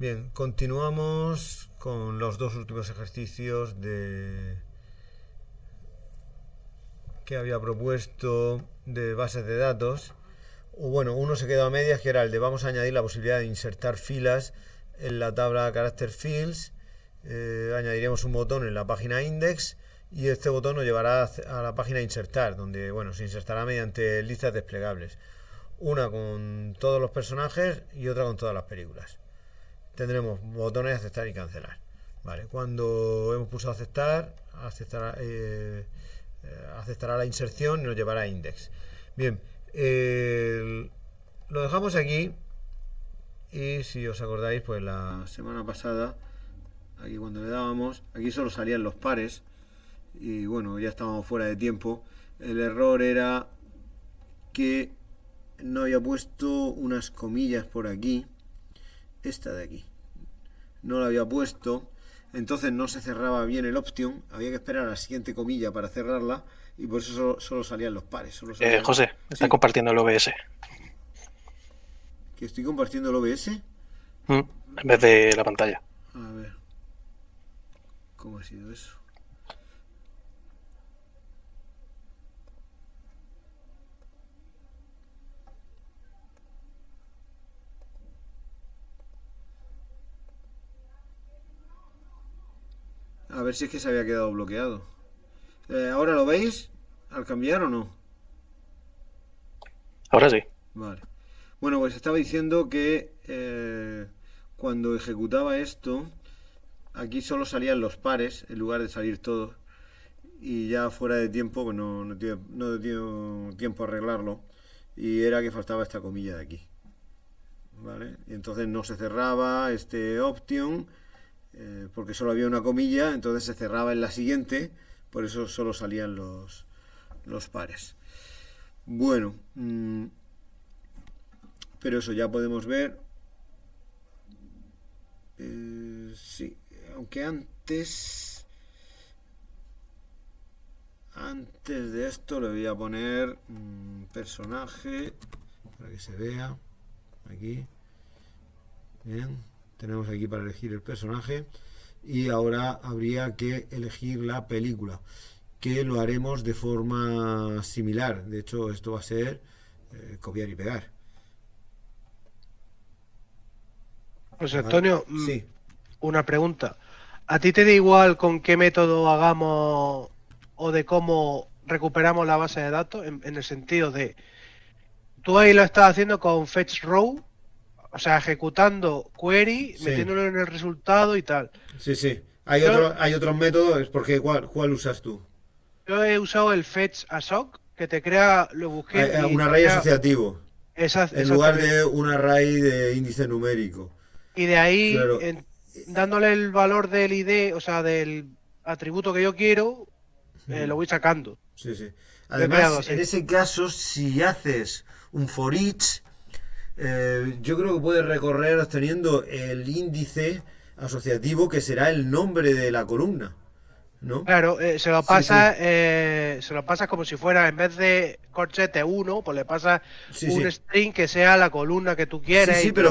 Bien, continuamos con los dos últimos ejercicios que había propuesto de bases de datos. O bueno, uno se quedó a medias, que era el de vamos a añadir la posibilidad de insertar filas en la tabla Character Fields. Añadiremos un botón en la página index y este botón nos llevará a la página insertar, donde bueno, se insertará mediante listas desplegables. Una con todos los personajes y otra con todas las películas. Tendremos botones de aceptar y cancelar. Vale, cuando hemos pulsado aceptará la inserción y nos llevará a index. Bien, lo dejamos aquí. Y si os acordáis, pues la semana pasada, aquí cuando le dábamos, aquí solo salían los pares. Y bueno, ya estábamos fuera de tiempo. El error era que no había puesto unas comillas por aquí. Esta de aquí no la había puesto, entonces no se cerraba bien el option, había que esperar a la siguiente comilla para cerrarla y por eso solo salían los pares. José, está compartiendo el OBS. ¿Que estoy compartiendo el OBS? En vez de la pantalla. A ver, ¿cómo ha sido eso? A ver si es que se había quedado bloqueado. ¿Ahora lo veis? ¿Al cambiar o no? Ahora sí. Vale. Bueno, pues estaba diciendo que cuando ejecutaba esto, aquí solo salían los pares en lugar de salir todos. Y ya fuera de tiempo, pues no he tenido tiempo a arreglarlo. Y era que faltaba esta comilla de aquí. ¿Vale? Y entonces no se cerraba este option. Porque solo había una comilla, entonces se cerraba en la siguiente, por eso solo salían los pares. Bueno, pero eso ya podemos ver. Sí, aunque antes de esto le voy a poner personaje para que se vea aquí. Bien. Tenemos aquí para elegir el personaje y ahora habría que elegir la película, que lo haremos de forma similar. De hecho, esto va a ser copiar y pegar. José Antonio, sí. Una pregunta. ¿A ti te da igual con qué método hagamos o de cómo recuperamos la base de datos? En el sentido de, tú ahí lo estás haciendo con fetch row, o sea, ejecutando query, Sí. metiéndolo en el resultado y tal. Sí. Hay otros métodos, porque ¿cuál usas tú? Yo he usado el fetch assoc, que te crea, lo busqué. Un array asociativo. En lugar de un array de índice numérico. Y de ahí, claro. dándole el valor del ID, o sea, del atributo que yo quiero, lo voy sacando. Sí. Además, en ese caso, si haces un for each, yo creo que puedes recorrer obteniendo el índice asociativo que será el nombre de la columna, ¿no? Claro, se lo pasas como si fuera, en vez de corchete 1, pues le pasas un string que sea la columna que tú quieres. Sí, pero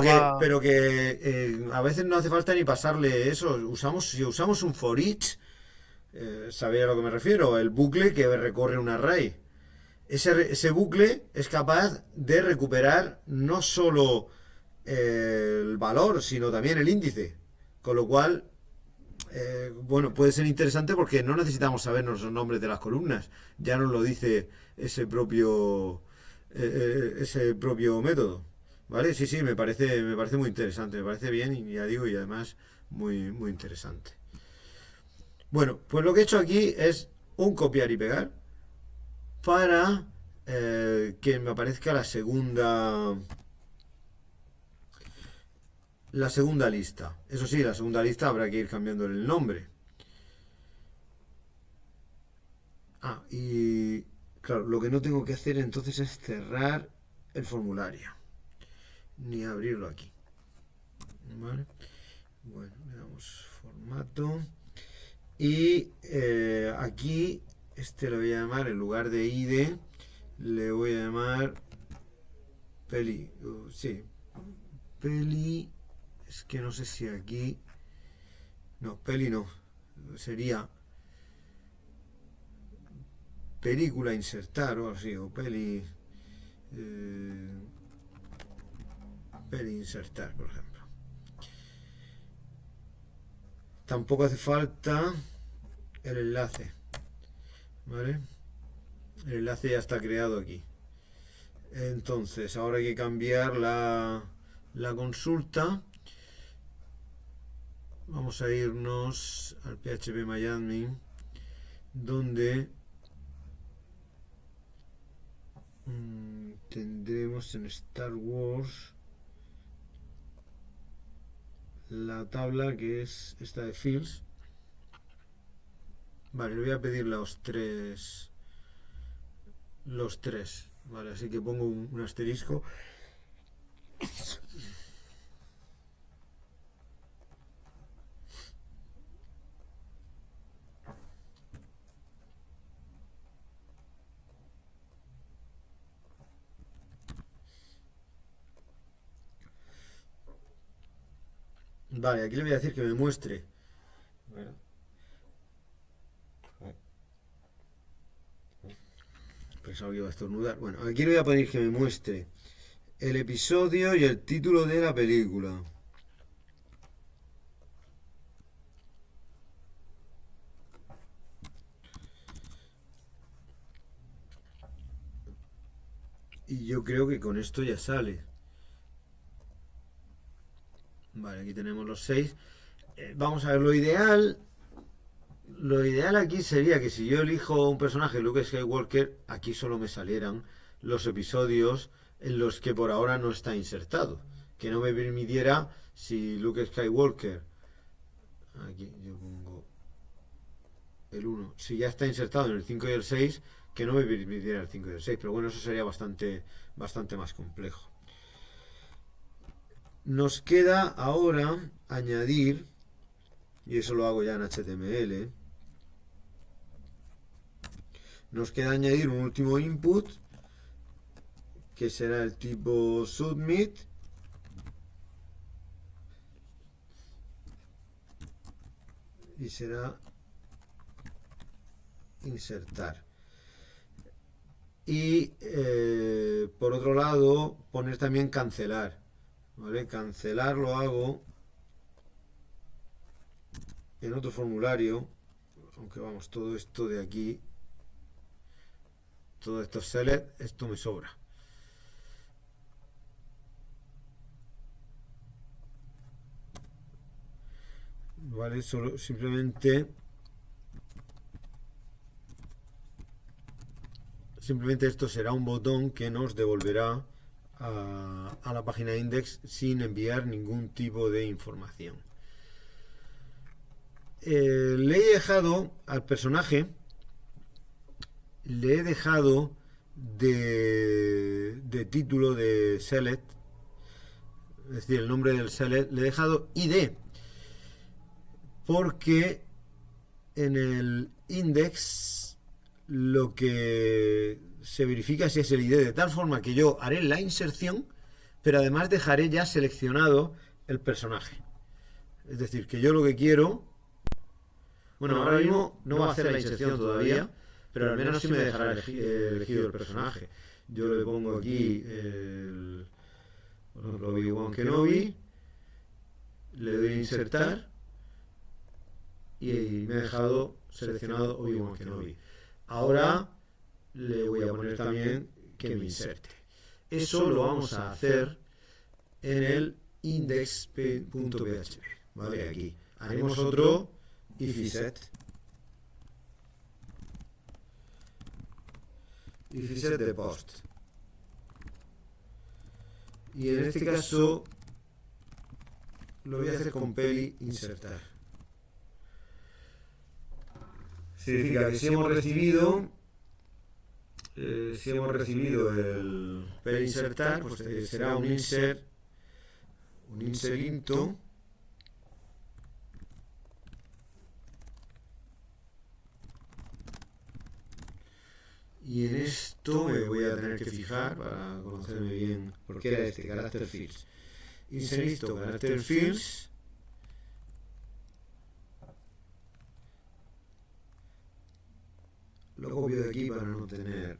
que a veces no hace falta ni pasarle eso. Si usamos un for each, ¿sabéis a lo que me refiero? El bucle que recorre un array. Ese bucle es capaz de recuperar no solo el valor, sino también el índice. Con lo cual, bueno, puede ser interesante porque no necesitamos sabernos los nombres de las columnas. Ya nos lo dice ese propio método. ¿Vale? Sí, me parece muy interesante. Me parece bien y ya digo, y además muy, muy interesante. Bueno, pues lo que he hecho aquí es un copiar y pegar para que me aparezca la segunda lista. Eso sí, la segunda lista habrá que ir cambiando el nombre. Y claro, lo que no tengo que hacer entonces es cerrar el formulario ni abrirlo aquí. ¿Vale? Bueno, le damos formato y aquí le voy a llamar, en lugar de ID, le voy a llamar peli Es que no sé si aquí... No, peli no. Sería película insertar o así, o peli... peli insertar, por ejemplo. Tampoco hace falta el enlace, ¿vale? El enlace ya está creado aquí. Entonces, ahora hay que cambiar la consulta. Vamos a irnos al PHPMyAdmin, donde tendremos en Star Wars la tabla que es esta de fields. Vale, le voy a pedir los tres, vale, así que pongo un asterisco. Vale, aquí le voy a decir que me muestre. Bueno. Pensaba que iba a estornudar. Bueno, aquí le voy a pedir que me muestre el episodio y el título de la película. Y yo creo que con esto ya sale. Vale, aquí tenemos los 6. Vamos a ver, lo ideal aquí sería que si yo elijo un personaje, Luke Skywalker, aquí solo me salieran los episodios en los que por ahora no está insertado. Que no me permitiera, si Luke Skywalker, aquí yo pongo el 1, si ya está insertado en el 5 y el 6, que no me permitiera el 5 y el 6. Pero bueno, eso sería bastante más complejo. Nos queda ahora añadir, y eso lo hago ya en HTML, nos queda añadir un último input que será el tipo submit, y será insertar. Y por otro lado poner también cancelar, ¿vale? Cancelar lo hago en otro formulario, aunque vamos, todo esto de aquí, todo esto select, esto me sobra. Vale, solo simplemente esto será un botón que nos devolverá a la página index sin enviar ningún tipo de información. Le he dejado al personaje, le he dejado de título de select, es decir, el nombre del select, le he dejado ID, porque en el index lo que se verifica si es el ID, de tal forma que yo haré la inserción, pero además dejaré ya seleccionado el personaje. Es decir, que yo lo que quiero... Bueno, ahora mismo no va a hacer la inserción todavía, pero al menos sí me dejará elegido el personaje. Yo le pongo aquí por ejemplo, Obi-Wan Kenobi, le doy a insertar y me ha dejado seleccionado Obi-Wan Kenobi. Ahora le voy a poner también que me inserte. Eso lo vamos a hacer en el index.php, ¿vale? Aquí haremos otro ifset de post, y en este caso lo voy a hacer con peli insertar. Significa que si hemos recibido el peli insertar, pues será un insert into, y en esto me voy a tener que fijar para conocerme bien porque era este character fields, inserto character fields. Lo copio de aquí para no tener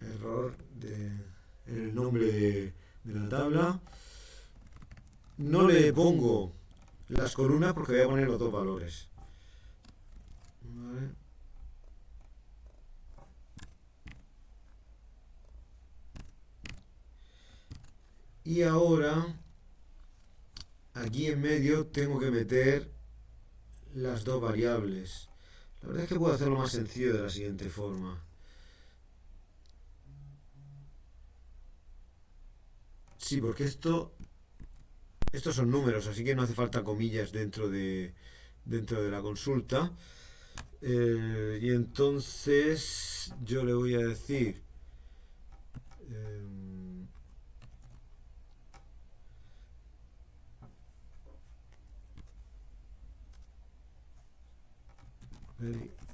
error en el nombre de la tabla. No le pongo las columnas porque voy a poner los dos valores. Vale. Y ahora aquí en medio tengo que meter las dos variables. La verdad es que puedo hacerlo más sencillo de la siguiente forma. Sí, porque estos son números, así que no hace falta comillas dentro de la consulta. Y entonces yo le voy a decir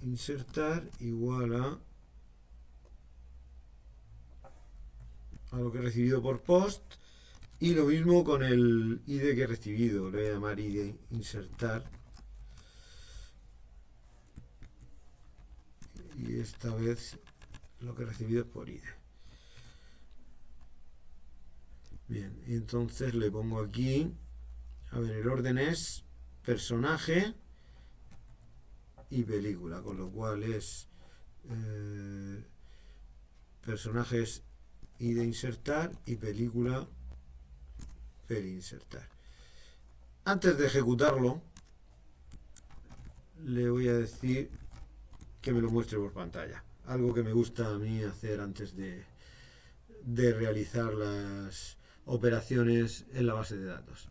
insertar igual a lo que he recibido por post, y lo mismo con el ID que he recibido, le voy a llamar ID insertar, y esta vez lo que he recibido es por ID. Bien, y entonces le pongo aquí, a ver, el orden es personaje y película, con lo cual es personajes ID insertar y película peli insertar. Antes de ejecutarlo le voy a decir que me lo muestre por pantalla, algo que me gusta a mí hacer antes de realizar las operaciones en la base de datos.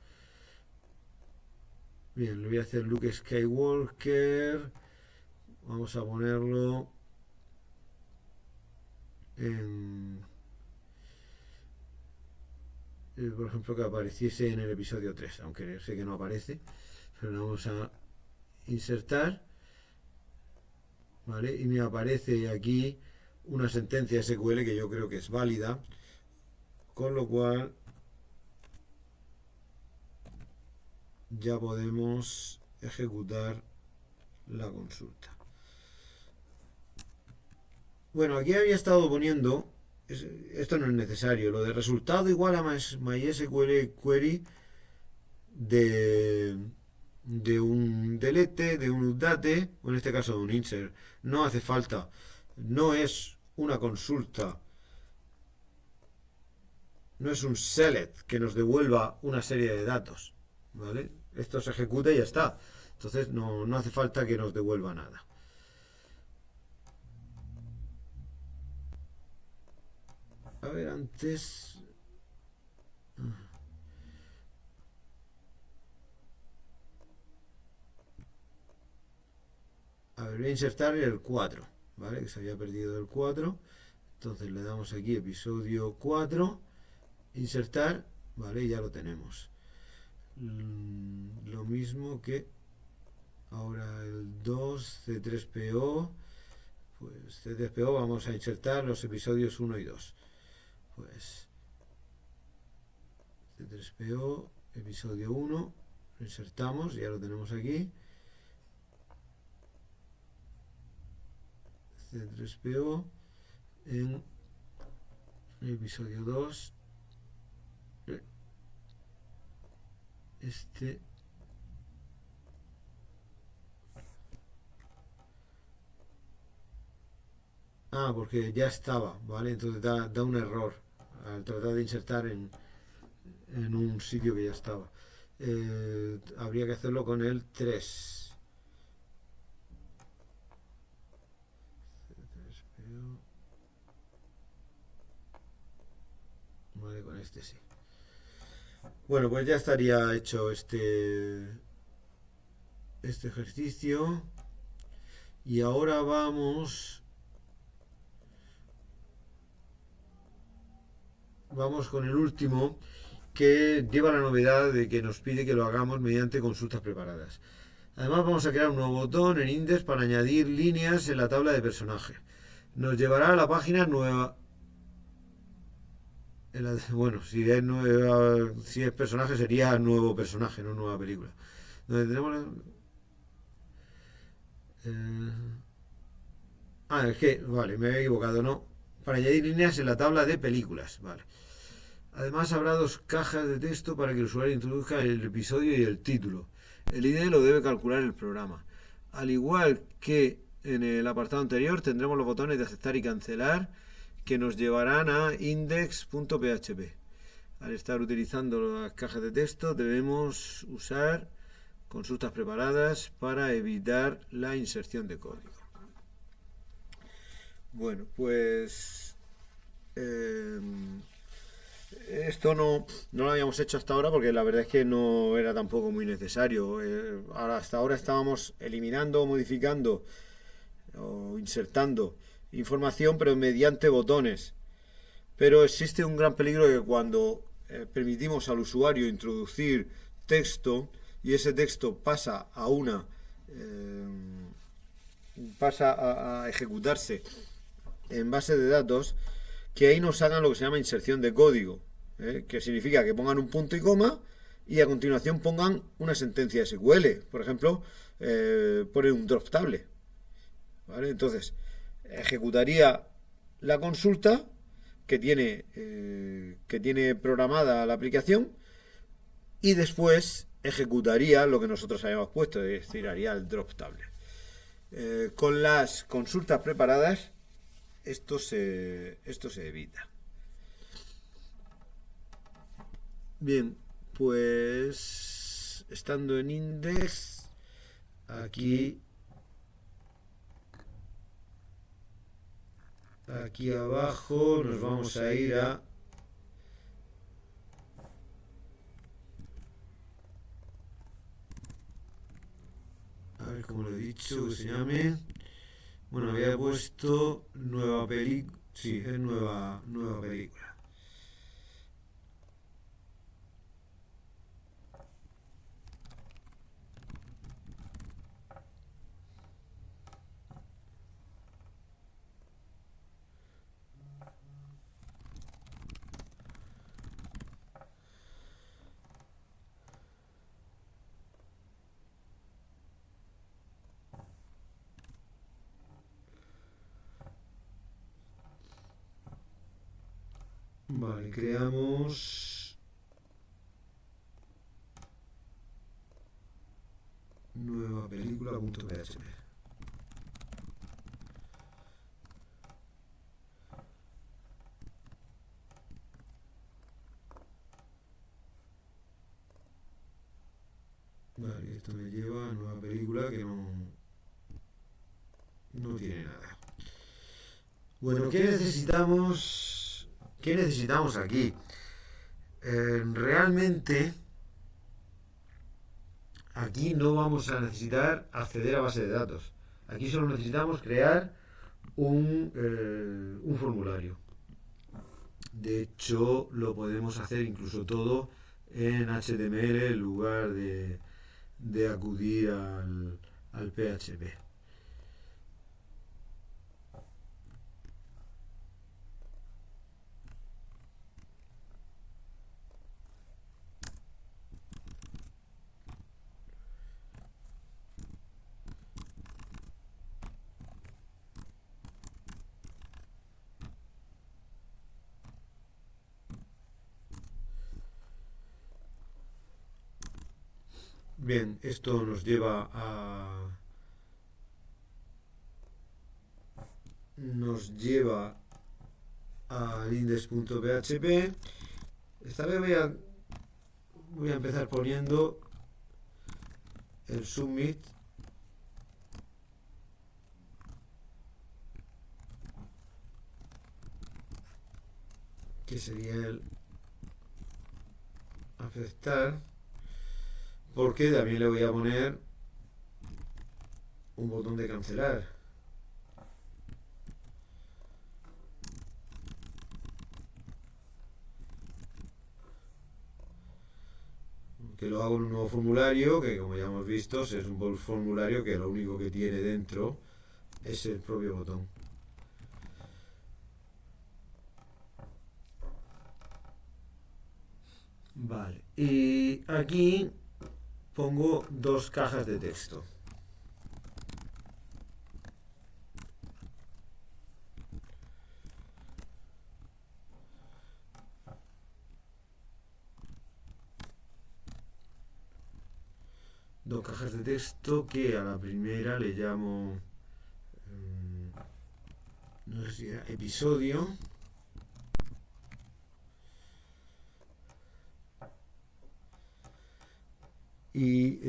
Bien, le voy a hacer Luke Skywalker. Vamos a ponerlo en, por ejemplo, que apareciese en el episodio 3, aunque sé que no aparece, pero lo vamos a insertar, ¿vale? Y me aparece aquí una sentencia SQL que yo creo que es válida, con lo cual ya podemos ejecutar la consulta. Bueno, aquí había estado poniendo, esto no es necesario, lo de resultado igual a MySQL query de un delete, de un update, o en este caso de un insert. No hace falta, no es una consulta, no es un select que nos devuelva una serie de datos, ¿vale? Esto se ejecuta y ya está. Entonces no hace falta que nos devuelva nada. A ver, antes... A ver, voy a insertar el 4, ¿vale? Que se había perdido el 4. Entonces le damos aquí episodio 4, insertar, ¿vale? Y ya lo tenemos. Lo mismo que ahora el 2, C3PO. Pues C3PO vamos a insertar los episodios 1 y 2. Pues C3PO, episodio 1, lo insertamos, ya lo tenemos aquí. C3PO en el episodio 2. Porque ya estaba, ¿vale? Entonces da un error al tratar de insertar en un sitio que ya estaba. Habría que hacerlo con el 3. Vale, con este sí. Bueno, pues ya estaría hecho este ejercicio. Y ahora vamos con el último, que lleva la novedad de que nos pide que lo hagamos mediante consultas preparadas. Además vamos a crear un nuevo botón en Index para añadir líneas en la tabla de personaje. Nos llevará a la página nueva Bueno, si es personaje sería nuevo personaje, no nueva película. Donde tenemos... es que, vale, me había equivocado, ¿no? Para añadir líneas en la tabla de películas, vale. Además habrá dos cajas de texto para que el usuario introduzca el episodio y el título. El ID lo debe calcular el programa. Al igual que en el apartado anterior, tendremos los botones de aceptar y cancelar que nos llevarán a index.php. Al estar utilizando las cajas de texto debemos usar consultas preparadas para evitar la inserción de código. Bueno, pues esto no lo habíamos hecho hasta ahora porque la verdad es que no era tampoco muy necesario. Hasta ahora estábamos eliminando, modificando o insertando información, pero mediante botones. Pero existe un gran peligro que cuando permitimos al usuario introducir texto y ese texto pasa a ejecutarse en base de datos, que ahí nos hagan lo que se llama inserción de código, que significa que pongan un punto y coma y a continuación pongan una sentencia SQL. Por ejemplo, ponen un drop table, ¿vale? Entonces ejecutaría la consulta que tiene programada la aplicación y después ejecutaría lo que nosotros habíamos puesto, es decir, haría el drop table. Con las consultas preparadas esto se evita. Bien, pues estando en index, aquí abajo nos vamos a ir a ver cómo lo he dicho que se llame. Bueno, había puesto nueva película. Sí, es nueva película. Vale, creamos nueva película.php. Vale, esto me lleva a nueva película que no tiene nada. Bueno, ¿qué necesitamos? ¿Qué necesitamos aquí? Realmente aquí no vamos a necesitar acceder a base de datos. Aquí solo necesitamos crear un formulario. De hecho, lo podemos hacer incluso todo en HTML en lugar de acudir al PHP. Bien, esto nos lleva al index.php. Esta vez voy a empezar poniendo el submit, que sería el aceptar, porque también le voy a poner un botón de cancelar. Que lo hago en un nuevo formulario, que como ya hemos visto es un formulario que lo único que tiene dentro es el propio botón. Vale. Y aquí pongo dos cajas de texto. Dos cajas de texto que a la primera le llamo, no sé si era episodio. Y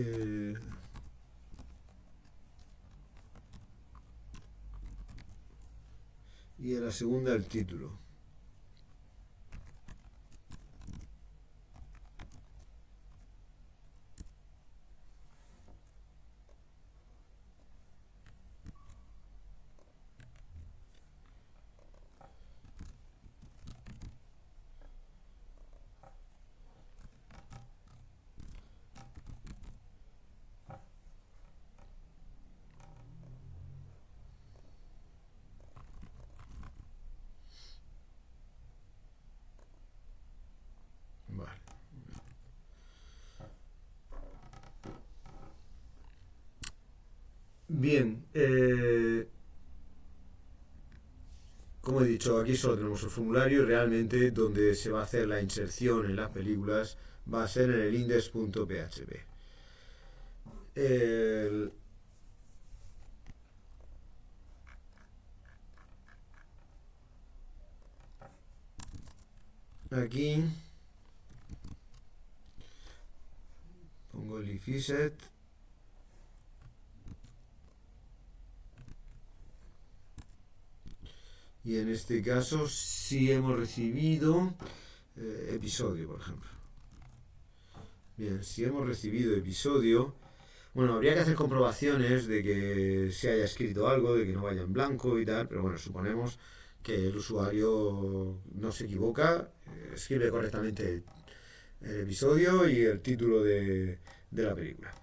y a la segunda el título. Vale. Bien, como he dicho, aquí solo tenemos el formulario y realmente donde se va a hacer la inserción en las películas va a ser en el index.php. El- Aquí pongo el if set. Y en este caso sí hemos recibido episodio, por ejemplo. Bien, si hemos recibido episodio, bueno, habría que hacer comprobaciones de que se haya escrito algo, de que no vaya en blanco y tal, pero bueno, suponemos que el usuario no se equivoca, escribe correctamente el episodio y el título de la película.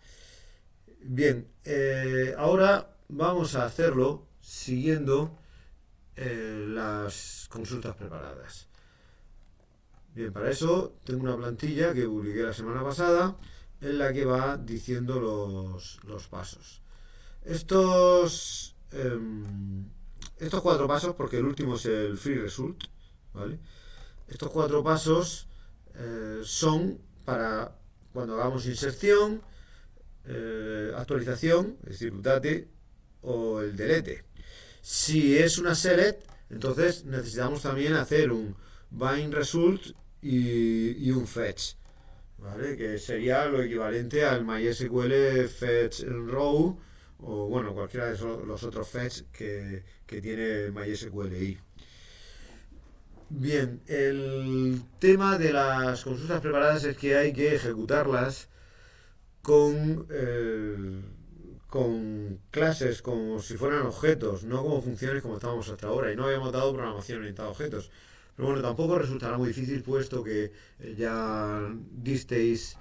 Bien, ahora vamos a hacerlo siguiendo las consultas preparadas. Bien, para eso tengo una plantilla que publiqué la semana pasada en la que va diciendo los pasos. Estos 4 pasos, porque el último es el free result, ¿vale? Estos 4 pasos son para cuando hagamos inserción, actualización, es decir, update o el delete. Si es una select, entonces necesitamos también hacer un bind result y un fetch, ¿vale? Que sería lo equivalente al MySQL fetch row o bueno, cualquiera de los otros fetch que tiene MySQLi. Bien, el tema de las consultas preparadas es que hay que ejecutarlas con, con clases como si fueran objetos, no como funciones como estábamos hasta ahora. Y no habíamos dado programación orientada a objetos. Pero bueno, tampoco resultará muy difícil puesto que ya disteis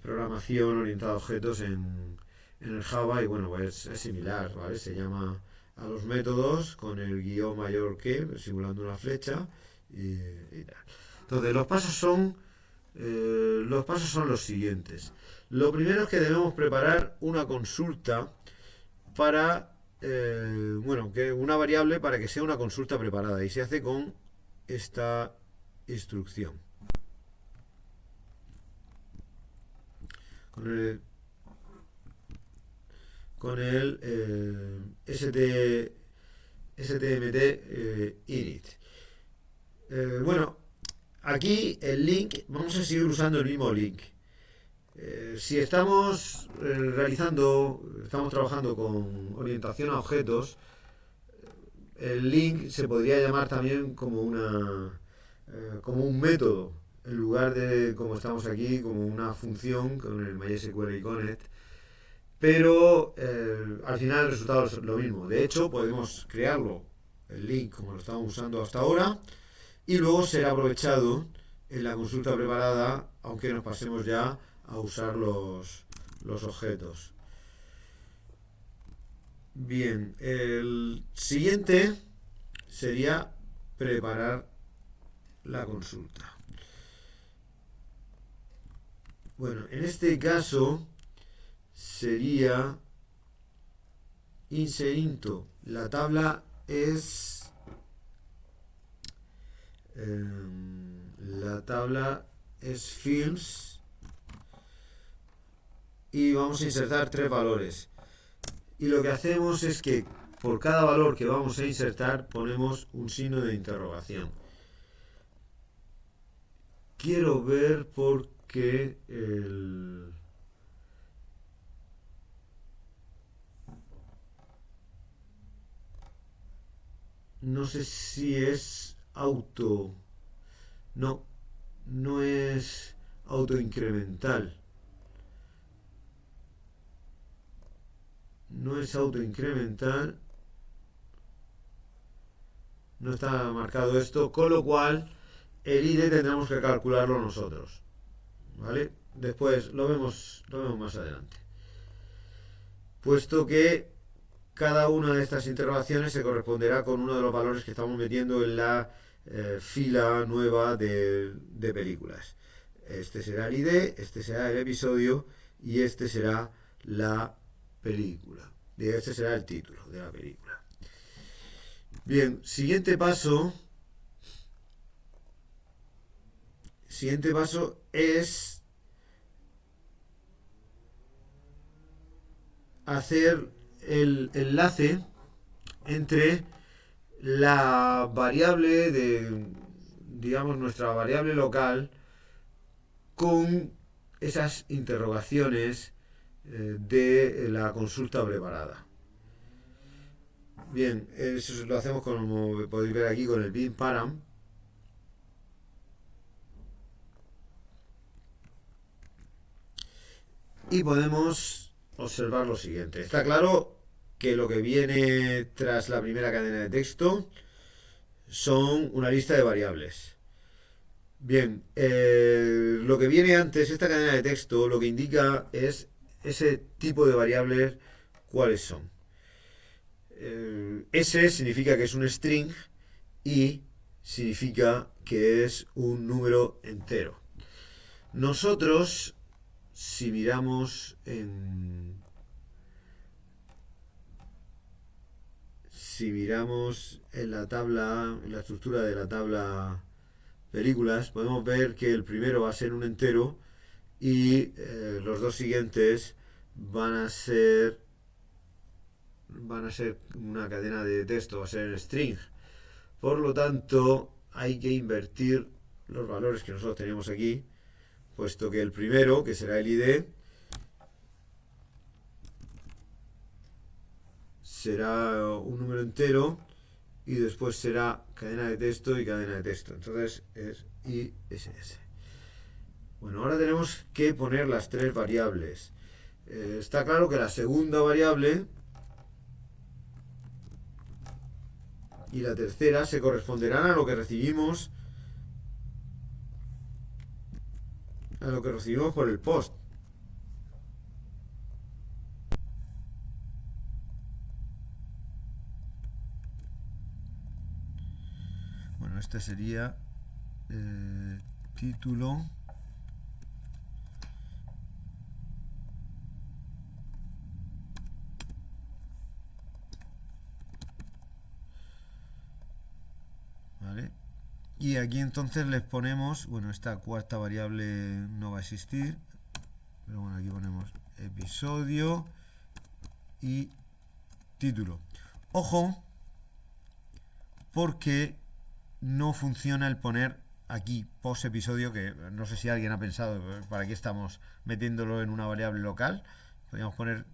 programación orientada a objetos en el Java y bueno, pues es similar, ¿vale? Se llama a los métodos con el guión mayor que, simulando una flecha y tal. Entonces, los pasos son los siguientes. Lo primero es que debemos preparar una consulta para, bueno, que una variable para que sea una consulta preparada y se hace con esta instrucción. Con el stmt init. Bueno, aquí el link, vamos a seguir usando el mismo link. Si estamos estamos trabajando con orientación a objetos, el link se podría llamar también como como un método, en lugar de, como estamos aquí, como una función con el MySQL y Connect. Pero al final el resultado es lo mismo. De hecho, podemos crearlo, el link, como lo estamos usando hasta ahora, y luego será aprovechado en la consulta preparada, aunque nos pasemos ya a usar los objetos. Bien, el siguiente sería preparar la consulta. Bueno, en este caso sería inserinto. La tabla es films y vamos a insertar 3 valores. Y lo que hacemos es que por cada valor que vamos a insertar ponemos un signo de interrogación. Quiero ver por qué no sé si es auto. No, no es autoincremental. No es autoincremental. No está marcado esto, con lo cual el ID tendremos que calcularlo nosotros. ¿Vale? Después lo vemos más adelante. Puesto que cada una de estas interrogaciones se corresponderá con uno de los valores que estamos metiendo en la fila nueva de películas. Este será el ID, este será el episodio y este será la película. Este será el título de la película. Bien, siguiente paso es hacer el enlace entre la variable digamos, nuestra variable local con esas interrogaciones de la consulta preparada. Bien, eso lo hacemos como podéis ver aquí con el bin param. Y podemos observar lo siguiente. Está claro que lo que viene tras la primera cadena de texto son una lista de variables. Bien, lo que viene antes, esta cadena de texto, lo que indica es ese tipo de variables, cuáles son. S significa que es un string y significa que es un número entero. Nosotros, si miramos en la tabla, en la estructura de la tabla películas, podemos ver que el primero va a ser un entero y los dos siguientes van a ser una cadena de texto, va a ser el string. Por lo tanto, hay que invertir los valores que nosotros tenemos aquí, puesto que el primero, que será el ID, será un número entero y después será cadena de texto y cadena de texto. Entonces es ISS. Bueno, ahora tenemos que poner las 3 variables. Está claro que la segunda variable y la tercera se corresponderán a lo que recibimos por el post. Bueno, este sería título. ¿Vale? Y aquí entonces les ponemos, bueno, esta cuarta variable no va a existir, pero bueno, aquí ponemos episodio y título. Ojo, porque no funciona el poner aquí post episodio, que no sé si alguien ha pensado para qué estamos metiéndolo en una variable local. Podríamos poner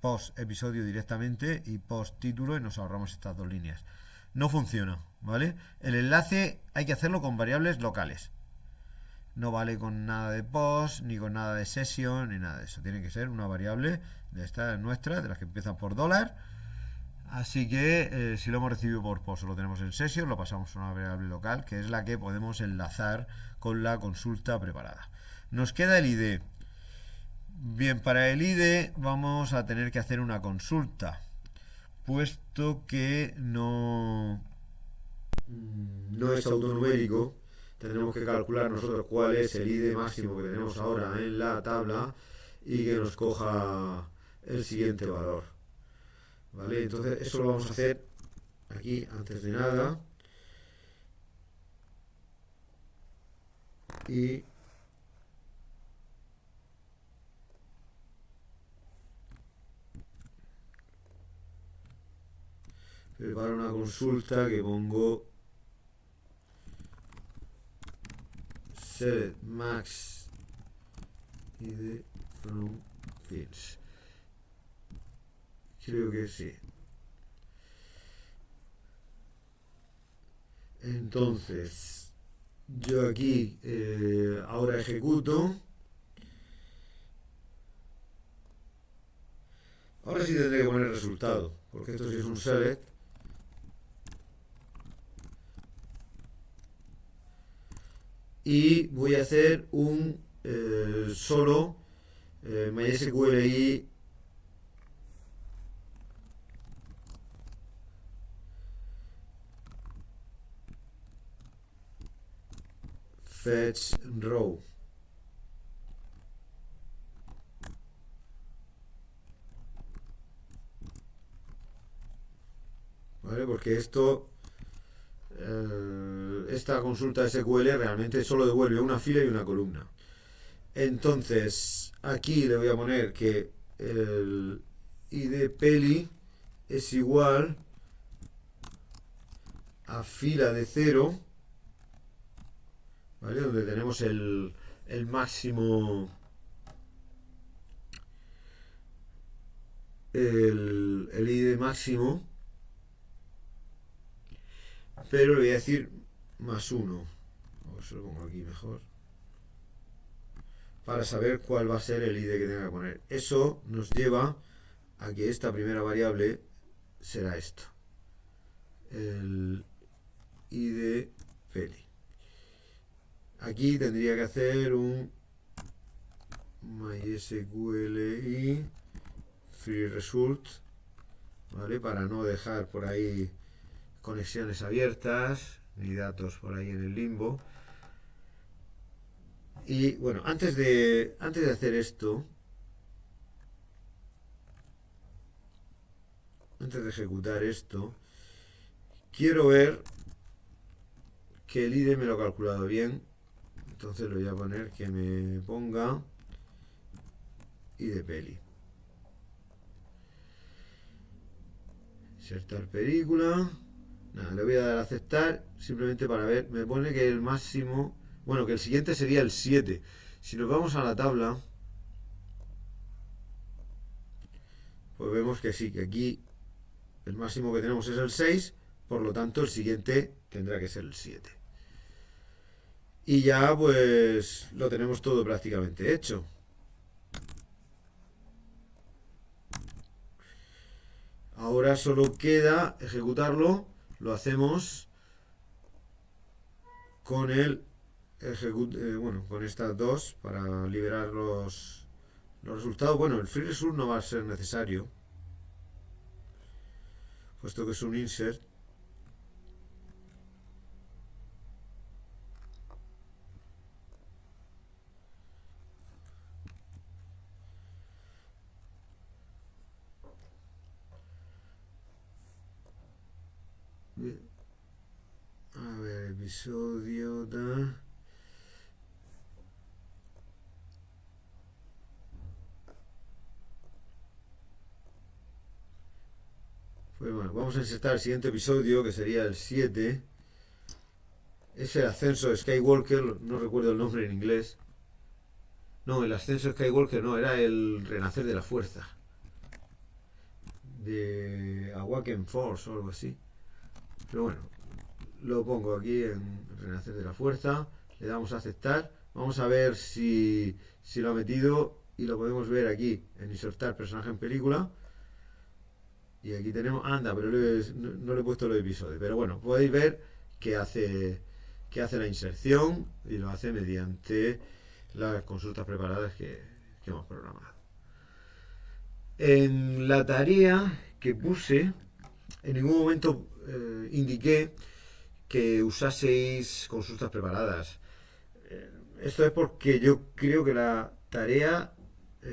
post episodio directamente y post título y nos ahorramos estas dos líneas. No funciona, ¿vale? El enlace hay que hacerlo con variables locales. No vale con nada de post, ni con nada de session, ni nada de eso. Tiene que ser una variable de esta nuestra, de las que empiezan por $. Así que si lo hemos recibido por post o lo tenemos en session, lo pasamos a una variable local, que es la que podemos enlazar con la consulta preparada. Nos queda el ID. Bien, para el ID vamos a tener que hacer una consulta, puesto que no es autonumérico. tendremos que calcular nosotros cuál es el ID máximo que tenemos ahora en la tabla y que nos coja el siguiente valor. ¿Vale? Entonces eso lo vamos a hacer aquí antes de nada. Y preparo una consulta que pongo select max id from fields. Creo que sí. Entonces yo aquí ahora ejecuto. Ahora sí tendré que poner resultado, porque esto sí es un select. Y voy a hacer un solo MySQLi fetch row. ¿Vale? Porque esto esta consulta SQL realmente solo devuelve una fila y una columna. Entonces aquí le voy a poner que el id peli es igual a fila de 0, ¿vale? Donde tenemos el máximo, el id máximo, pero le voy a decir más 1. A ver si lo pongo aquí mejor, para saber cuál va a ser el id que tenga que poner. Eso nos lleva a que esta primera variable será esto, el id peli. Aquí tendría que hacer un MySQLi free result, ¿vale? Para no dejar por ahí conexiones abiertas ni datos por ahí en el limbo. Y bueno, antes de hacer esto, antes de ejecutar esto, quiero ver que el id me lo ha calculado bien. Entonces le voy a poner que me ponga id peli. Insertar película. Nada, le voy a dar a aceptar simplemente para ver. Me pone que el máximo, bueno, que el siguiente sería el 7. Si nos vamos a la tabla, pues vemos que sí, que aquí el máximo que tenemos es el 6, por lo tanto el siguiente tendrá que ser el 7. Y ya pues lo tenemos todo prácticamente hecho. Ahora solo queda ejecutarlo. Lo hacemos con el bueno, con estas dos para liberar los resultados. Bueno, el free result no va a ser necesario, puesto que es un insert. A ver, episodio da. Pues bueno, vamos a insertar el siguiente episodio, que sería el 7. Es el ascenso de Skywalker, no recuerdo el nombre en inglés. No, el ascenso de Skywalker no, era el renacer de la fuerza. De Awaken Force o algo así. Pero bueno, lo pongo aquí en renacer de la fuerza. Le damos a aceptar. Vamos a ver si lo ha metido. Y lo podemos ver aquí en insertar personaje en película. Y aquí tenemos, anda, pero no le he puesto los episodios. Pero bueno, podéis ver que hace la inserción y lo hace mediante las consultas preparadas que hemos programado. En la tarea que puse, en ningún momento indiqué que usaseis consultas preparadas. Esto es porque yo creo que la tarea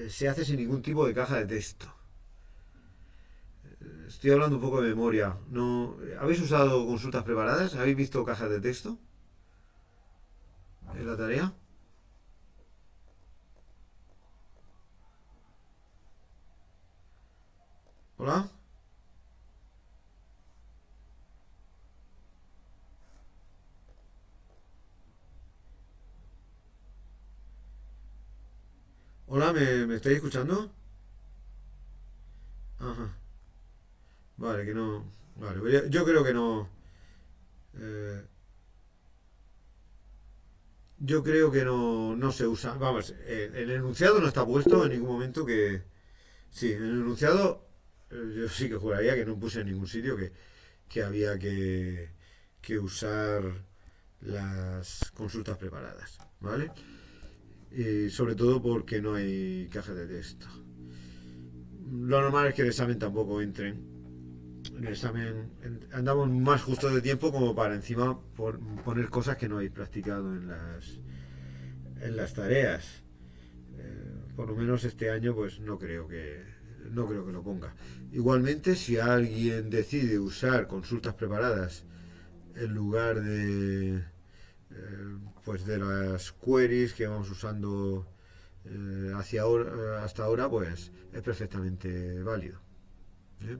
se hace sin ningún tipo de caja de texto. Estoy hablando un poco de memoria. ¿No? ¿Habéis usado consultas preparadas? ¿Habéis visto cajas de texto en la tarea? ¿Hola? ¿Hola? ¿Me estáis escuchando? Ajá. Vale, que no. Vale, pues yo creo que no. eh, yo creo que no se usa. Vamos, el enunciado no está puesto en ningún momento que. Sí, en el enunciado yo sí que juraría que no puse en ningún sitio que había que usar las consultas preparadas, ¿vale? Y sobre todo porque no hay caja de texto. Lo normal es que el examen tampoco entren. En el examen andamos más justo de tiempo como para encima poner cosas que no habéis practicado en las tareas. Por lo menos este año pues no creo que lo ponga. Igualmente, si alguien decide usar consultas preparadas en lugar pues de las queries que vamos usando hasta ahora, pues es perfectamente válido. ¿Eh?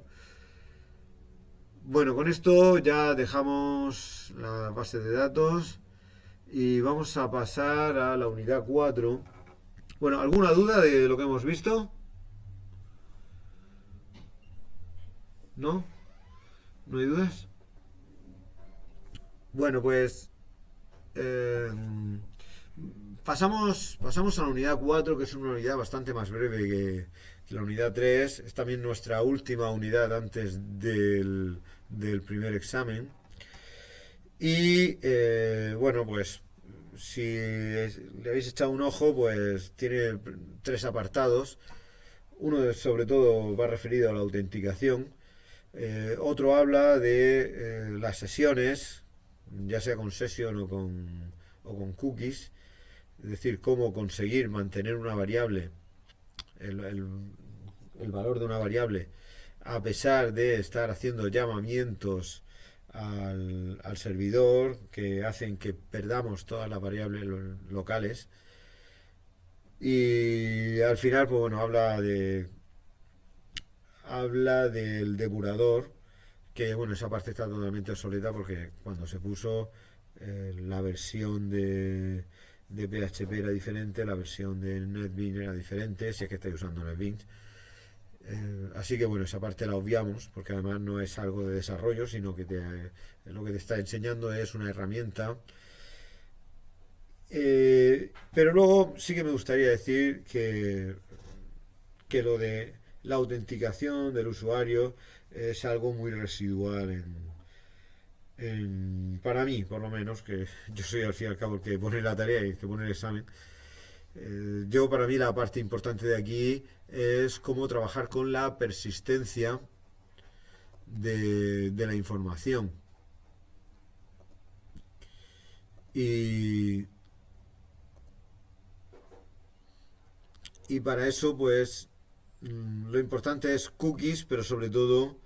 Bueno, con esto ya dejamos la base de datos y vamos a pasar a la unidad 4. Bueno, ¿alguna duda de lo que hemos visto? ¿No? ¿No hay dudas? Bueno, pues eh, pasamos a la unidad 4, que es una unidad bastante más breve que la unidad 3. Es también nuestra última unidad antes del primer examen. Y bueno, pues si le habéis echado un ojo, pues tiene 3 apartados. Uno sobre todo va referido a la autenticación. Otro habla de las sesiones, ya sea con session o con cookies, es decir, cómo conseguir mantener una variable, el valor de una variable, a pesar de estar haciendo llamamientos al servidor que hacen que perdamos todas las variables locales. Y al final, pues bueno, habla del depurador, que bueno, esa parte está totalmente obsoleta porque cuando se puso la versión de PHP era diferente, la versión de NetBeans era diferente, si es que estáis usando NetBeans. Así que bueno, esa parte la obviamos porque además no es algo de desarrollo, sino que lo que te está enseñando es una herramienta. Pero luego sí que me gustaría decir que lo de la autenticación del usuario es algo muy residual para mí, por lo menos, que yo soy al fin y al cabo el que pone la tarea y el que pone el examen. Para mí la parte importante de aquí es cómo trabajar con la persistencia de la información. Y, y para eso, pues, lo importante es cookies, pero sobre todo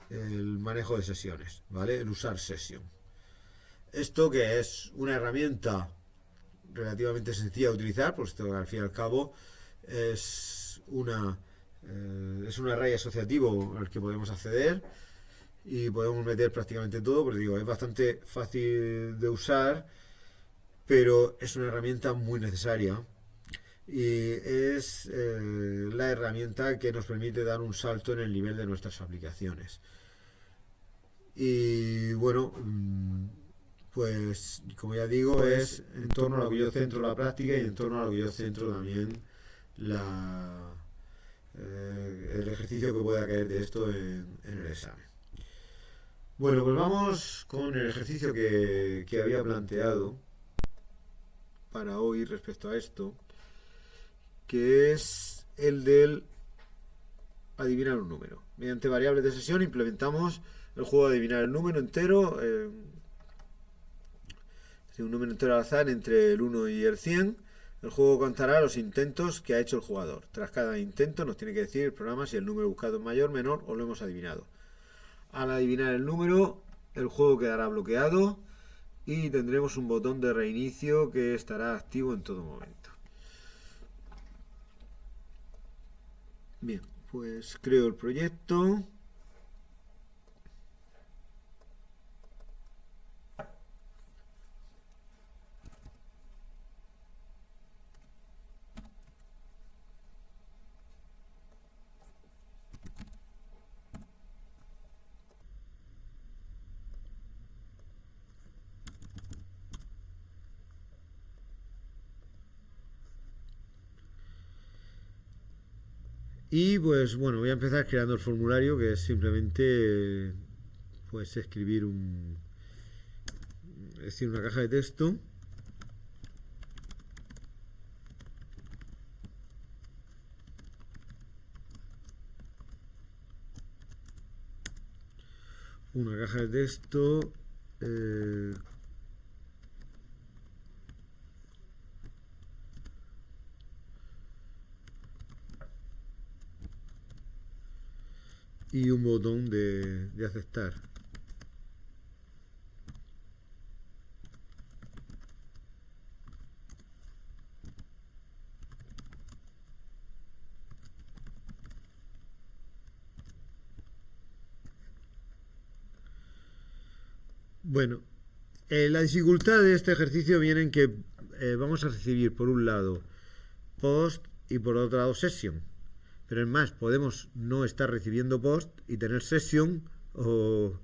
el manejo de sesiones, ¿vale? El usar session. Esto que es una herramienta relativamente sencilla de utilizar, pues esto al fin y al cabo es un array asociativo al que podemos acceder y podemos meter prácticamente todo, porque digo, es bastante fácil de usar, pero es una herramienta muy necesaria y es la herramienta que nos permite dar un salto en el nivel de nuestras aplicaciones. Y bueno, pues como ya digo, es en torno a lo que yo centro la práctica y en torno a lo que yo centro también el ejercicio que pueda caer de esto en el examen. Bueno, pues vamos con el ejercicio que había planteado para hoy respecto a esto, que es el del adivinar un número. Mediante variables de sesión implementamos el juego de adivinar el número entero Si un número entero al azar entre el 1 y el 100, el juego contará los intentos que ha hecho el jugador. Tras cada intento nos tiene que decir el programa si el número buscado es mayor, menor o lo hemos adivinado. Al adivinar el número, el juego quedará bloqueado y tendremos un botón de reinicio que estará activo en todo momento. Bien, pues creo el proyecto. Y pues bueno, voy a empezar creando el formulario, que es simplemente pues escribir una caja de texto. Una caja de texto y un botón de aceptar. Bueno, la dificultad de este ejercicio viene en que vamos a recibir por un lado post y por otro lado session. Pero es más, podemos no estar recibiendo post y tener session, o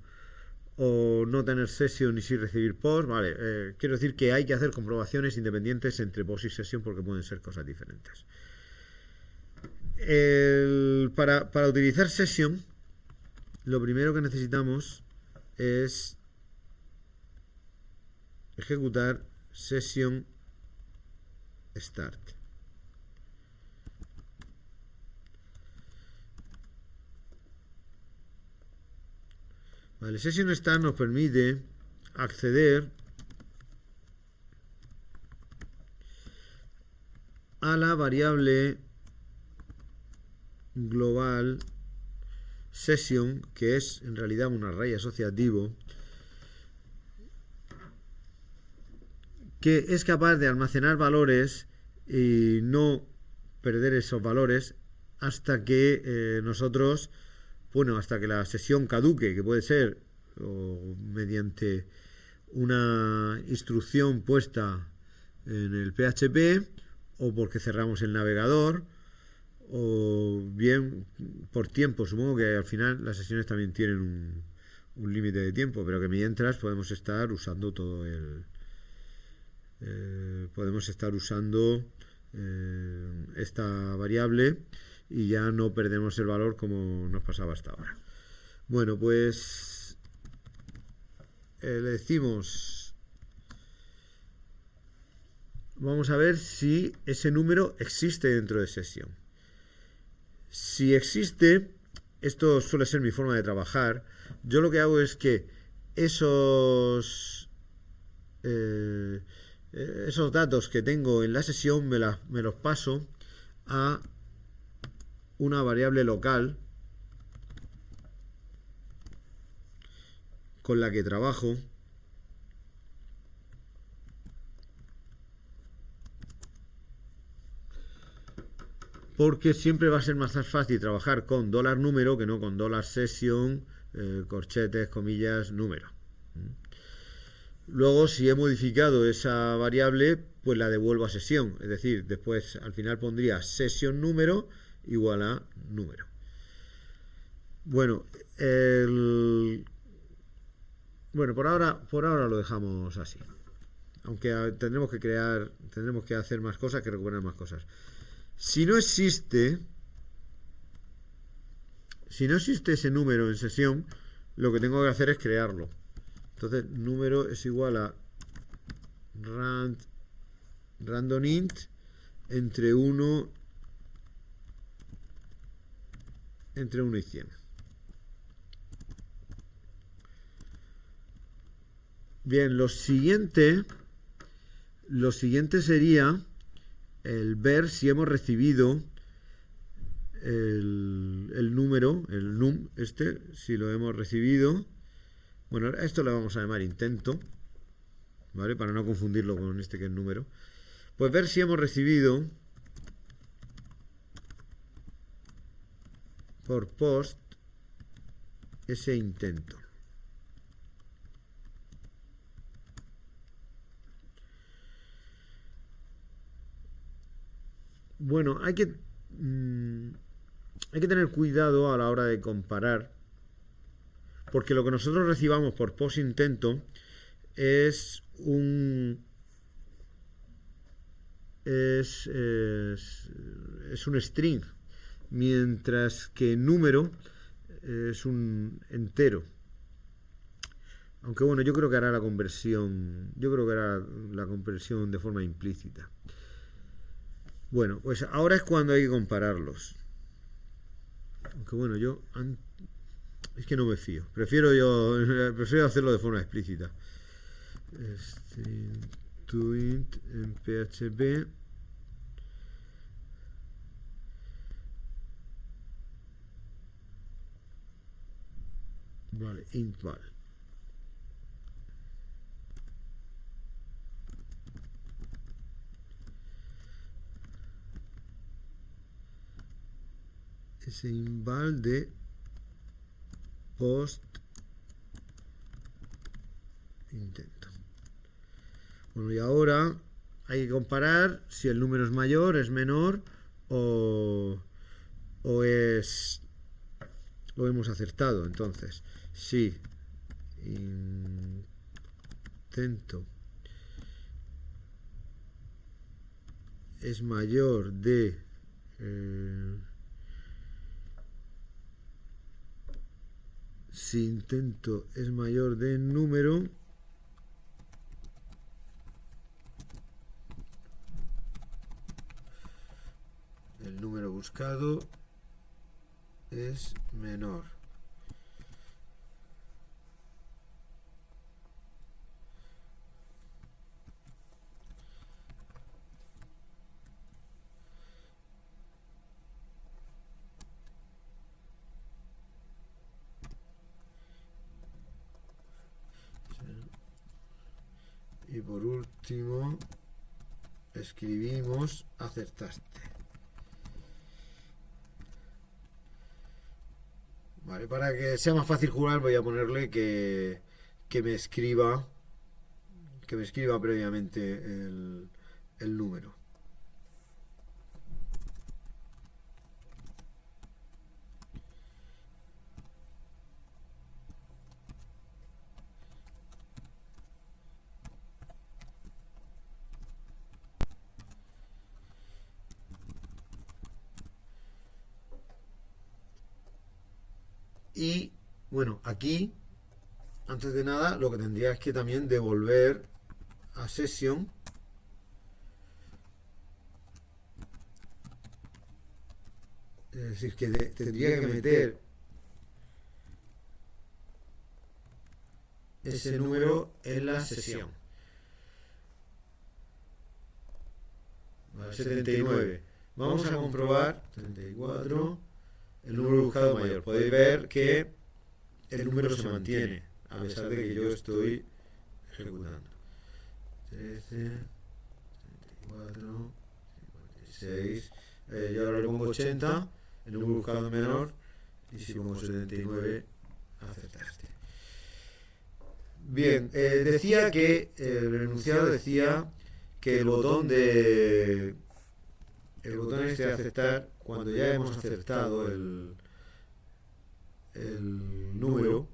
no tener session y sí recibir post. Vale, quiero decir que hay que hacer comprobaciones independientes entre post y session porque pueden ser cosas diferentes. Para utilizar session, lo primero que necesitamos es ejecutar session start. Vale, session start nos permite acceder a la variable global session, que es en realidad un array asociativo que es capaz de almacenar valores y no perder esos valores hasta que hasta que la sesión caduque, que puede ser o mediante una instrucción puesta en el PHP, o porque cerramos el navegador, o bien por tiempo. Supongo que al final las sesiones también tienen un límite de tiempo, pero que mientras podemos estar usando esta variable y ya no perdemos el valor como nos pasaba hasta ahora. Bueno, pues le decimos, vamos a ver si ese número existe dentro de sesión. Si existe, esto suele ser mi forma de trabajar, yo lo que hago es que esos datos que tengo en la sesión me los paso a una variable local con la que trabajo, porque siempre va a ser más fácil trabajar con $número que no con $session, corchetes, comillas, número. Luego, si he modificado esa variable, pues la devuelvo a sesión, es decir, después al final pondría session número igual a número. Bueno, por ahora lo dejamos así, aunque tendremos que hacer más cosas, que recuperar más cosas. Si no existe ese número en sesión, lo que tengo que hacer es crearlo. Entonces, número es igual a random int entre 1 y 100. Bien, lo siguiente Lo siguiente sería el ver si hemos recibido el número, el num, si lo hemos recibido. Bueno, esto le vamos a llamar intento, ¿vale? Para no confundirlo con este que es número. Pues ver si hemos recibido por post ese intento. Bueno, hay que tener cuidado a la hora de comparar, porque lo que nosotros recibamos por post intento es un string, mientras que número es un entero. Aunque bueno, yo creo que hará la conversión de forma implícita. Bueno, pues ahora es cuando hay que compararlos. Aunque bueno, es que no me fío. Prefiero hacerlo de forma explícita. Int en PHP. Vale, int val. Ese inval de post intento. Bueno, y ahora hay que comparar si el número es mayor, es menor o hemos acertado. Entonces, si intento es mayor de si intento es mayor de número, el número buscado es menor. Y por último escribimos acertaste. Vale, para que sea más fácil jugar voy a ponerle que me escriba previamente el número. Y bueno, aquí antes de nada lo que tendría es que también devolver a session es decir, que tendría que meter ese número en la sesión. Vale, 79. Vamos a comprobar 34, el número buscado mayor. Podéis ver que el número se mantiene a pesar de que yo estoy ejecutando. 13, 34, 56. Yo ahora le pongo 80, el número buscado menor, y si pongo 79, acertaste. Bien, decía que el enunciado decía que el botón de aceptar, cuando ya hemos acertado el número,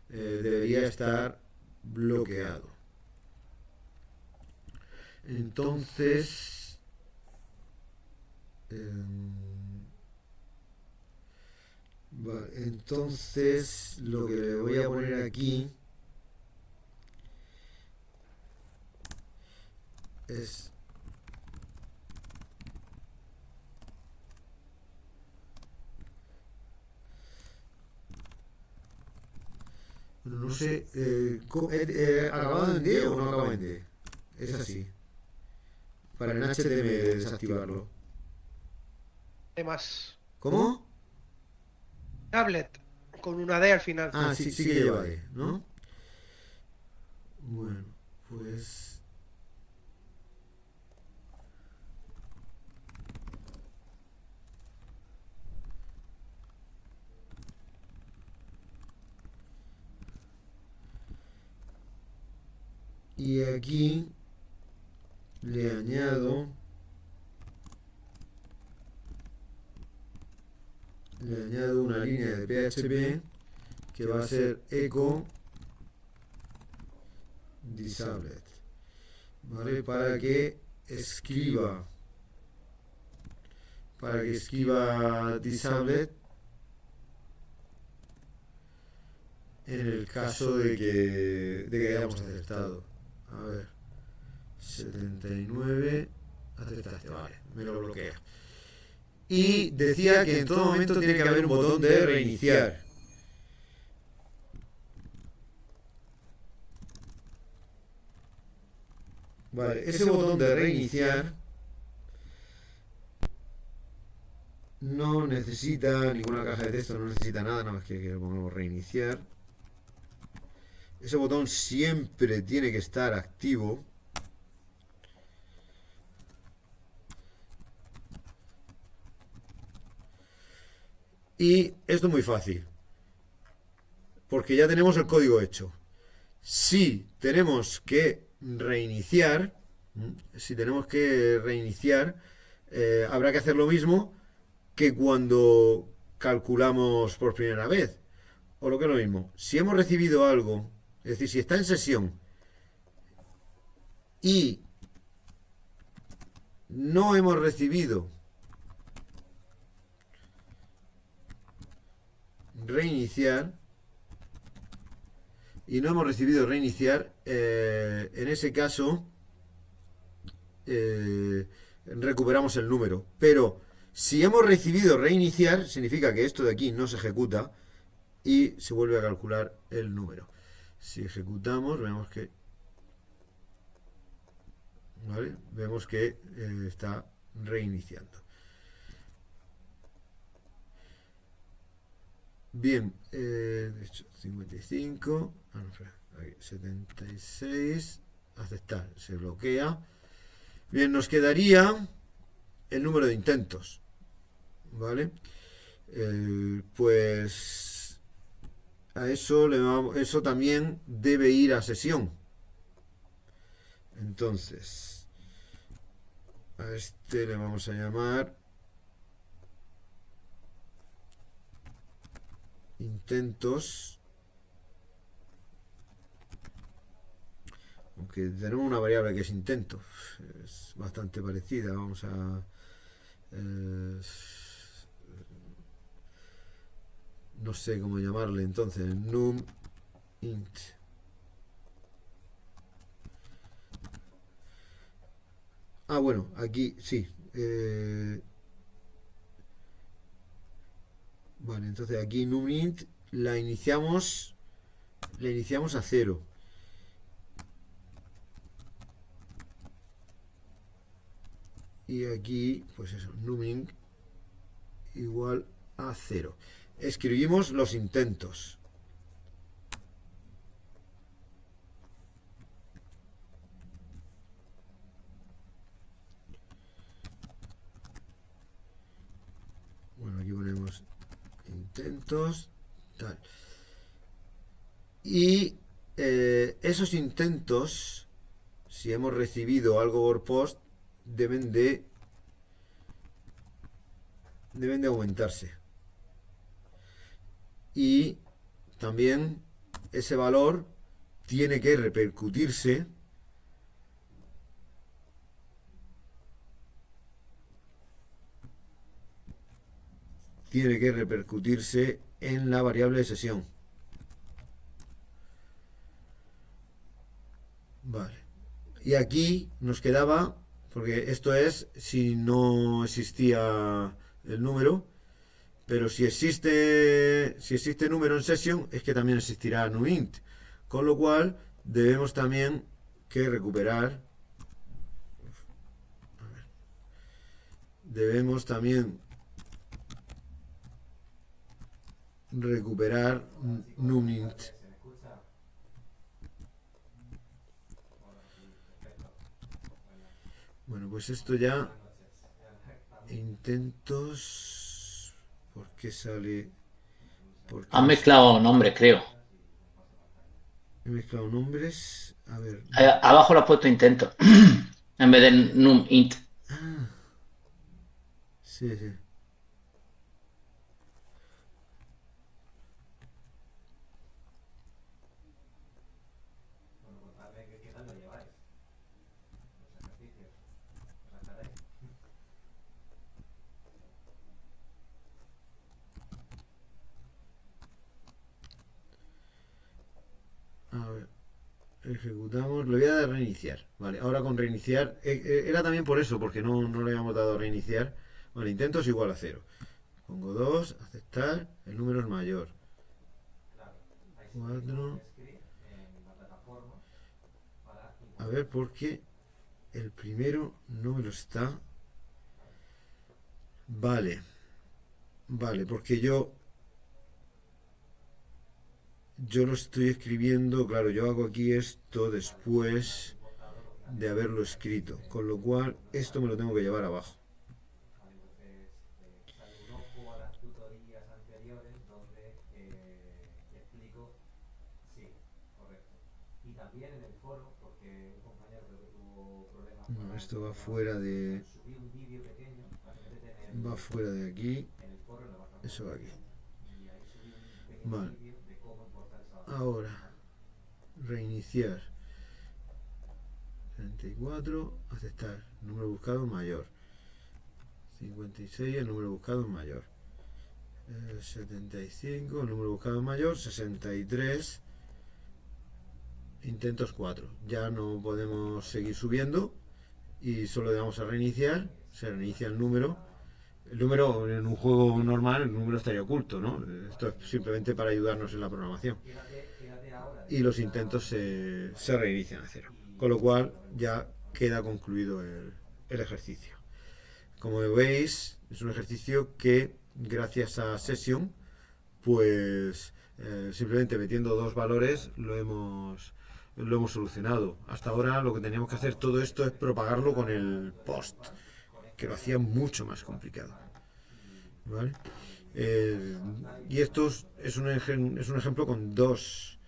debería estar bloqueado. Entonces vale, entonces lo que le voy a poner aquí es no sé, ¿acabado en D o no acaba en D? Es así. para en HTML desactivarlo. ¿Qué más? ¿Cómo? Tablet, con una D al final. Ah, sí, sí que lleva E, ¿no? Bueno, pues... Y aquí le añado una línea de PHP que va a ser echo disabled, ¿vale? Para que escriba disabled en el caso de que hayamos acertado. A ver, 79, aceptaste, vale, me lo bloquea. Y decía que en todo momento tiene que haber un botón de reiniciar. Vale, ese botón de reiniciar no necesita ninguna caja de texto, no necesita nada más que le pongamos reiniciar. Ese botón siempre tiene que estar activo. Y esto es muy fácil, porque ya tenemos el código hecho. Si tenemos que reiniciar, habrá que hacer lo mismo que cuando calculamos por primera vez. O lo que es lo mismo, si hemos recibido algo, es decir, si está en sesión y no hemos recibido reiniciar, en ese caso recuperamos el número. Pero si hemos recibido reiniciar, significa que esto de aquí no se ejecuta y se vuelve a calcular el número. Si ejecutamos, vemos que está reiniciando. Bien, de hecho 55, 76, aceptar, se bloquea. Bien, nos quedaría el número de intentos, ¿vale? Pues a eso también debe ir a sesión. Entonces, a este le vamos a llamar intentos, aunque tenemos una variable que es intento, es bastante parecida. Vamos a no sé cómo llamarle entonces, num int. Bueno, aquí sí. Vale, entonces aquí numInt le iniciamos a 0. Y aquí, pues eso, numInt igual a 0. Escribimos los intentos. Bueno, aquí ponemos intentos, tal. Y esos intentos, si hemos recibido algo por post, deben de aumentarse. Y también ese valor tiene que repercutirse en la variable de sesión. Vale. Y aquí nos quedaba, porque esto es si no existía el número, pero si existe número en sesión, es que también existirá numInt, con lo cual debemos también que recuperar debemos también recuperar numint. Bueno, pues esto ya. Intentos. ¿Por qué sale? ¿Por qué Han mezclado nombres, creo. he mezclado nombres? A ver. Abajo lo has puesto intento. En vez de num int. Sí, sí. A ver, ejecutamos. Le voy a dar a reiniciar. Vale, ahora con reiniciar. Era también por eso, porque no le habíamos dado a reiniciar. Vale, intento es igual a 0. Pongo 2, aceptar. El número es mayor. 4. A ver, porque el primero no me lo está. Vale. Vale, porque yo lo estoy escribiendo, claro, yo hago aquí esto después de haberlo escrito, con lo cual esto me lo tengo que llevar abajo. No, esto va fuera de aquí, eso va aquí. Vale. Ahora, reiniciar. 34, aceptar. Número buscado mayor. 56, el número buscado mayor. 75, el número buscado mayor. 63. Intentos 4. Ya no podemos seguir subiendo. Y solo le damos a reiniciar. Se reinicia el número. El número en un juego normal, el número estaría oculto, ¿no? Esto es simplemente para ayudarnos en la programación. Y los intentos se reinician a 0. Con lo cual ya queda concluido el ejercicio. Como veis, es un ejercicio que gracias a Session, pues simplemente metiendo dos valores lo hemos solucionado. Hasta ahora lo que teníamos que hacer todo esto es propagarlo con el post, que lo hacía mucho más complicado. ¿Vale? Y esto es un ejemplo con dos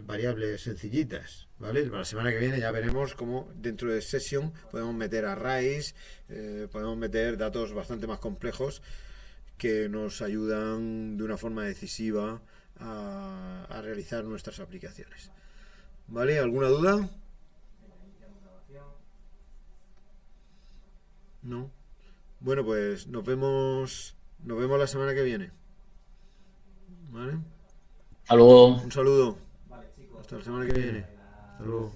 variables sencillitas, ¿vale? La semana que viene ya veremos cómo dentro de Session podemos meter arrays, podemos meter datos bastante más complejos que nos ayudan de una forma decisiva a realizar nuestras aplicaciones. ¿Vale? ¿Alguna duda? ¿No? Bueno, pues nos vemos la semana que viene. ¿Vale? Hasta luego. Un saludo. Hasta la semana que viene. Hasta luego.